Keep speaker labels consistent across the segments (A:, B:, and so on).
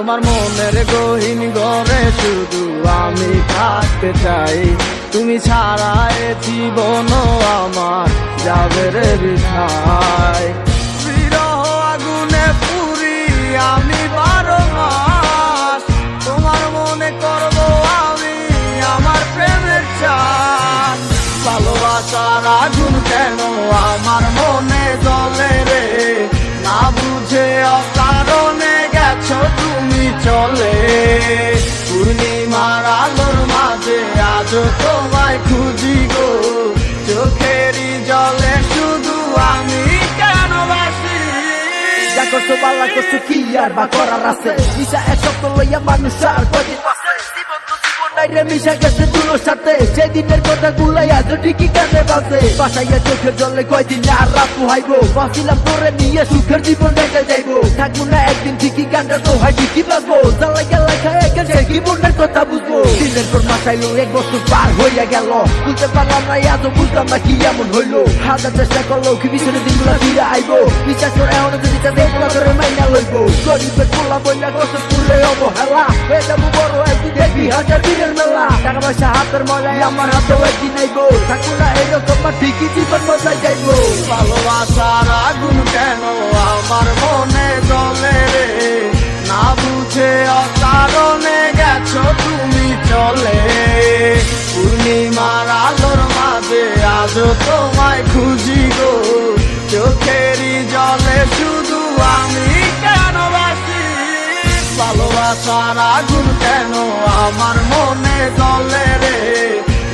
A: তোমার মনের গহীন ঘরে শুধু আমি থাকতে চাই, তুমি ছাড়া এ জীবন আমার যাবে রে বৃথায়। বিরহ আগুনে পুরি আমি 12 মাস, তোমার মনে করব আমি আমার প্রেমের চান। ভালোবাসার আগুন কেন আমার মনে জ্বলে রে, না বুঝে অকারণে গেছো তুমি চলে। পূর্ণিমার আলোর মাঝে আজও তোমায় খুঁজি গো, চোখেরই জলে শুধু আমি কেন বাসি।
B: যা করছো বালা করছো কি আর বা করার আছে, মিশা এক সপ্তাহ লইয়া মানুষ আর কদিন বাঁচে। জীবন তো জীবন নাই রে, মিশা গেছে তুলোর সাথে, সেদিনের কথা গুলাই আজও ঠিকই কানে বাজে। বাসাইয়া চোখের জলে কয়দিন আর রাত পোহাইবো, বাঁচিলাম তোরে নিয়ে সুখের জীবন দেখে যাইবো। থাকবো না একদিন ঠিকই গানটা তো হয় ঠিকই বাজবো, জ্বালাই গেলাই খায় গেছে জীবনের কথা বুঝবো। দিনের পর মাসাইলো 1 বছর পার হইয়া গেল, বুঝতে পারলাম না আজও বুঝলাম না কি এমন হইলো। হাজার চেষ্টা করলো কি পিছনে দিনগুলা ফিরে আইবো, বিশ্বাস করে এমন যদি চাঁদে করে মাইনা লইবো। গরিবের পোলা বইলা কত পুরে অবহেলা, হয়ে যাবো বড় একদিন দেখবি হাজার দিনের মেলা। টাকা পয়সা হাতের ময়লায় আমার হাতেও একদিন আইবো, থাকবো না এরকম ঠিকই জীবন মজায় যাইবো।
A: ভালোবাসার আগুন কেন আমার মনে জ্বলে রে, না বুঝে অকারণে গেছো তুমি চলে। পূর্ণিমার আলোর মাঝে আজও তোমায় খুঁজি গো, চোখেরই জলে শুধু আমি কেন বাসি। ভালোবাসার আগুন কেন আমার মনে জ্বলে রে,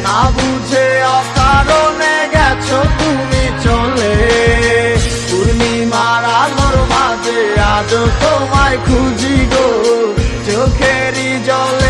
A: না বুঝে অকারণে গেছো তুমি চলে। পূর্ণিমার আলোর মাঝে আজও তোমায় খুঁজি গো, চোখেরই জলে